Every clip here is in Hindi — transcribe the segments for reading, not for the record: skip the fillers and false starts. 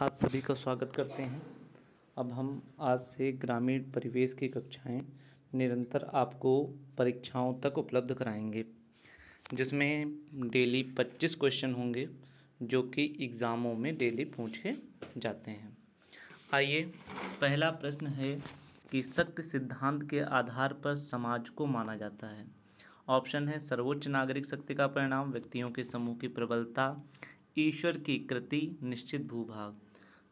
आप सभी का स्वागत करते हैं। अब हम आज से ग्रामीण परिवेश की कक्षाएं निरंतर आपको परीक्षाओं तक उपलब्ध कराएंगे, जिसमें डेली 25 क्वेश्चन होंगे जो कि एग्ज़ामों में डेली पूछे जाते हैं। आइए, पहला प्रश्न है कि शक्ति सिद्धांत के आधार पर समाज को माना जाता है। ऑप्शन है सर्वोच्च नागरिक शक्ति का परिणाम, व्यक्तियों के समूह की प्रबलता, ईश्वर की कृति, निश्चित भूभाग।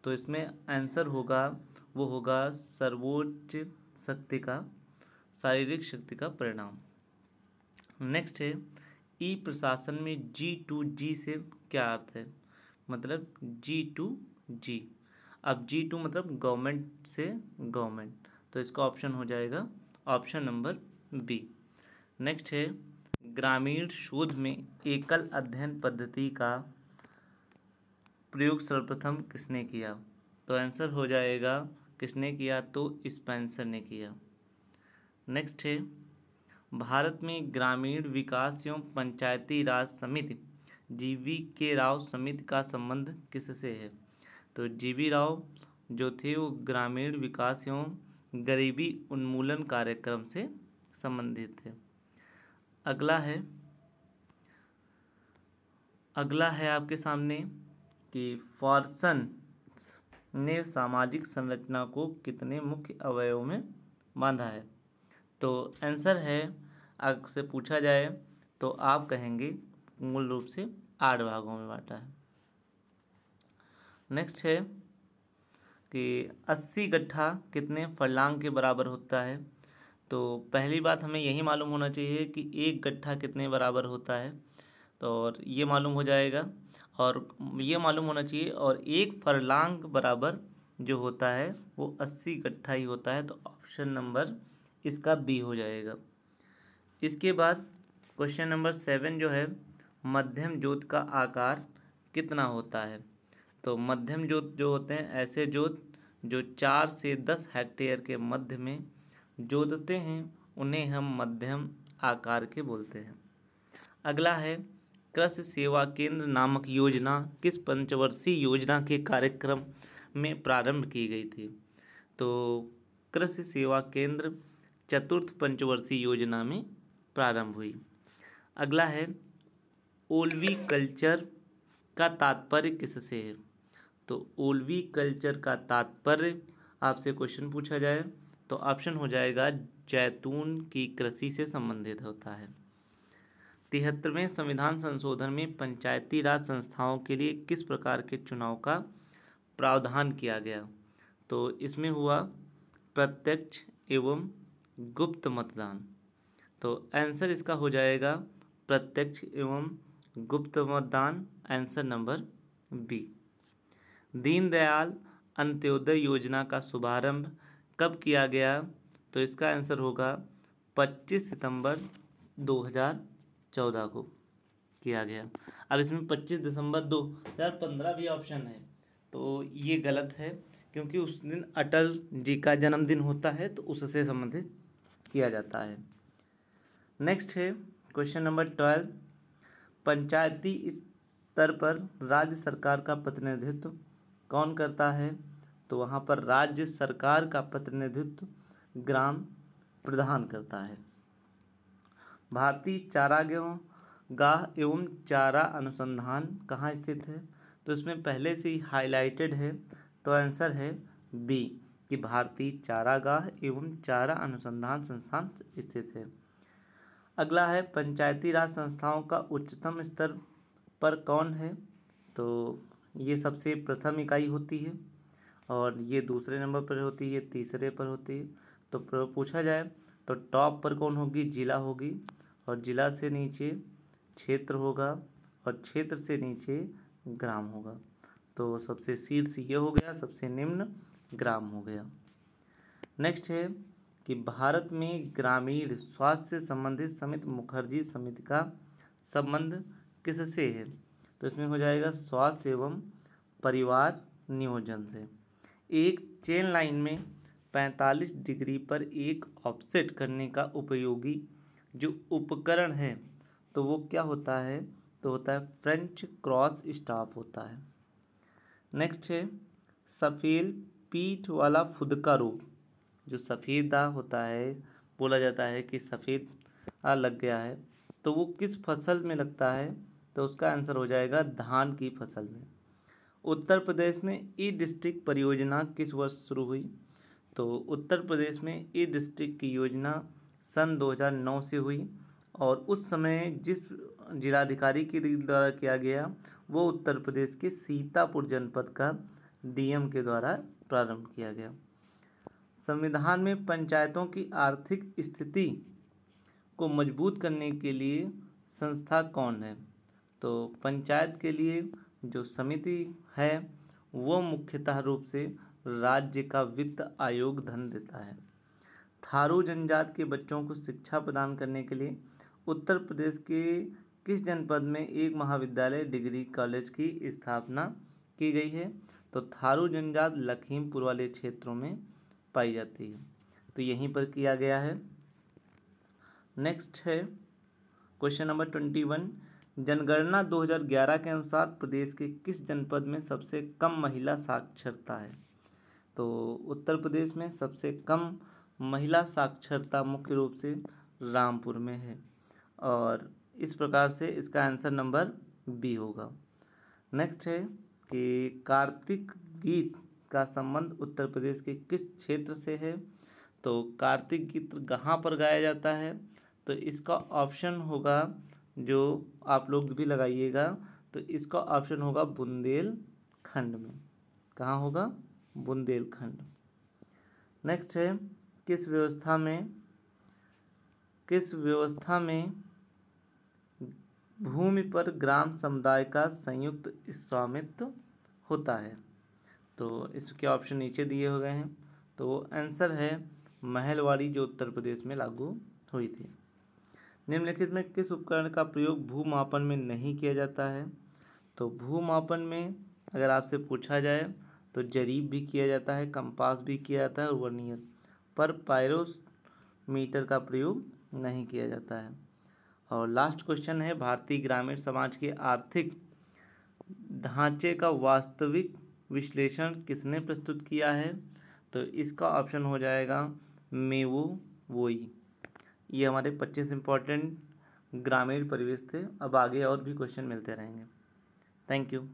तो इसमें आंसर होगा वो होगा सर्वोच्च शक्ति का, शारीरिक शक्ति का परिणाम। नेक्स्ट है ई प्रशासन में G2G से क्या अर्थ है, मतलब G2G। अब G2 मतलब गवर्नमेंट से गवर्नमेंट, तो इसका ऑप्शन हो जाएगा ऑप्शन नंबर बी। नेक्स्ट है ग्रामीण शोध में एकल अध्ययन पद्धति का प्रयोग सर्वप्रथम किसने किया। तो आंसर हो जाएगा किसने किया, तो स्पेंसर ने किया। नेक्स्ट है भारत में ग्रामीण विकास एवं पंचायती राज समिति GV राव समिति का संबंध किससे है। तो GV राव जो थे वो ग्रामीण विकास एवं गरीबी उन्मूलन कार्यक्रम से संबंधित थे। अगला है आपके सामने कि फॉर्सन ने सामाजिक संरचना को कितने मुख्य अवयवों में बांधा है। तो आंसर है, आपसे पूछा जाए तो आप कहेंगे मूल रूप से 8 भागों में बांटा है। नेक्स्ट है कि 80 गट्ठा कितने फर्लांग के बराबर होता है। तो पहली बात हमें यही मालूम होना चाहिए कि एक गट्ठा कितने बराबर होता है, तो और ये मालूम हो जाएगा, और ये मालूम होना चाहिए, और एक फरलांग बराबर जो होता है वो 80 गट्ठा ही होता है। तो ऑप्शन नंबर इसका बी हो जाएगा। इसके बाद क्वेश्चन नंबर 7 जो है, मध्यम जोत का आकार कितना होता है। तो मध्यम जोत जो होते हैं ऐसे जोत जो 4 से 10 हेक्टेयर के मध्य में जोतते हैं, उन्हें हम मध्यम आकार के बोलते हैं। अगला है कृषि सेवा केंद्र नामक योजना किस पंचवर्षीय योजना के कार्यक्रम में प्रारंभ की गई थी। तो कृषि सेवा केंद्र चतुर्थ पंचवर्षीय योजना में प्रारंभ हुई। अगला है ओल्वी कल्चर का तात्पर्य किससे है। तो ओल्वी कल्चर का तात्पर्य आपसे क्वेश्चन पूछा जाए तो ऑप्शन हो जाएगा जैतून की कृषि से संबंधित होता है। 73वें संविधान संशोधन में पंचायती राज संस्थाओं के लिए किस प्रकार के चुनाव का प्रावधान किया गया। तो इसमें हुआ प्रत्यक्ष एवं गुप्त मतदान। तो आंसर इसका हो जाएगा प्रत्यक्ष एवं गुप्त मतदान, answer number B. Deendayal Antyodaya Yojana का शुभारंभ कब किया गया। तो इसका आंसर होगा 25 सितंबर 2014 को किया गया। अब इसमें 25 दिसंबर 2015 भी ऑप्शन है, तो ये गलत है, क्योंकि उस दिन अटल जी का जन्मदिन होता है, तो उससे संबंधित किया जाता है। नेक्स्ट है क्वेश्चन नंबर 12, पंचायती स्तर पर राज्य सरकार का प्रतिनिधित्व कौन करता है। तो वहाँ पर राज्य सरकार का प्रतिनिधित्व ग्राम प्रधान करता है। भारतीय चारागाह एवं चारा अनुसंधान कहाँ स्थित है। तो इसमें पहले से ही हाईलाइटेड है, तो आंसर है बी कि भारतीय चारागाह एवं चारा अनुसंधान संस्थान स्थित है। अगला है पंचायती राज संस्थाओं का उच्चतम स्तर पर कौन है। तो ये सबसे प्रथम इकाई होती है, और ये दूसरे नंबर पर होती है, ये तीसरे पर होती है। तो पूछा जाए तो टॉप पर कौन होगी, जिला होगी, और जिला से नीचे क्षेत्र होगा, और क्षेत्र से नीचे ग्राम होगा। तो सबसे शीर्ष ये हो गया, सबसे निम्न ग्राम हो गया। नेक्स्ट है कि भारत में ग्रामीण स्वास्थ्य से संबंधित समिति मुखर्जी समिति का संबंध किससे है। तो इसमें हो जाएगा स्वास्थ्य एवं परिवार नियोजन से। एक चेन लाइन में 45 डिग्री पर एक ऑफसेट करने का उपयोगी जो उपकरण है, तो वो क्या होता है, तो होता है फ्रेंच क्रॉस स्टाफ होता है। नेक्स्ट है सफ़ेद पीठ वाला फुदका रोग, जो सफ़ेद दाग होता है, बोला जाता है कि सफ़ेद लग गया है, तो वो किस फसल में लगता है? तो उसका आंसर हो जाएगा धान की फसल में। उत्तर प्रदेश में ई डिस्ट्रिक्ट परियोजना किस वर्ष शुरू हुई? तो उत्तर प्रदेश में ई डिस्ट्रिक्ट की योजना सन 2009 से हुई और उस समय जिस जिलाधिकारी के द्वारा किया गया वो उत्तर प्रदेश के सीतापुर जनपद का डीएम के द्वारा प्रारंभ किया गया। संविधान में पंचायतों की आर्थिक स्थिति को मजबूत करने के लिए संस्था कौन है? तो पंचायत के लिए जो समिति है वो मुख्यतः रूप से राज्य का वित्त आयोग धन देता है। थारू जनजाति के बच्चों को शिक्षा प्रदान करने के लिए उत्तर प्रदेश के किस जनपद में एक महाविद्यालय डिग्री कॉलेज की स्थापना की गई है? तो थारू जनजाति लखीमपुर वाले क्षेत्रों में पाई जाती है, तो यहीं पर किया गया है। नेक्स्ट है क्वेश्चन नंबर 21। जनगणना 2011 के अनुसार प्रदेश के किस जनपद में सबसे कम महिला साक्षरता है? तो उत्तर प्रदेश में सबसे कम महिला साक्षरता मुख्य रूप से रामपुर में है और इस प्रकार से इसका आंसर नंबर बी होगा। नेक्स्ट है कि कार्तिक गीत का संबंध उत्तर प्रदेश के किस क्षेत्र से है? तो कार्तिक गीत कहाँ पर गाया जाता है? तो इसका ऑप्शन होगा, जो आप लोग भी लगाइएगा, तो इसका ऑप्शन होगा बुंदेलखंड में। कहाँ होगा? बुंदेलखंड। नेक्स्ट है किस व्यवस्था में भूमि पर ग्राम समुदाय का संयुक्त स्वामित्व होता है? तो इसके ऑप्शन नीचे दिए हो गए हैं, तो आंसर है महलवाड़ी, जो उत्तर प्रदेश में लागू हुई थी। निम्नलिखित में किस उपकरण का प्रयोग भूमापन में नहीं किया जाता है? तो भूमापन में अगर आपसे पूछा जाए तो जरीब भी किया जाता है, कंपास भी किया जाता है और वर्नियर, पर पायरोमीटर का प्रयोग नहीं किया जाता है। और लास्ट क्वेश्चन है भारतीय ग्रामीण समाज के आर्थिक ढांचे का वास्तविक विश्लेषण किसने प्रस्तुत किया है? तो इसका ऑप्शन हो जाएगा मेवो वोई। ये हमारे 25 इम्पॉर्टेंट ग्रामीण परिवेश थे। अब आगे और भी क्वेश्चन मिलते रहेंगे। Thank you.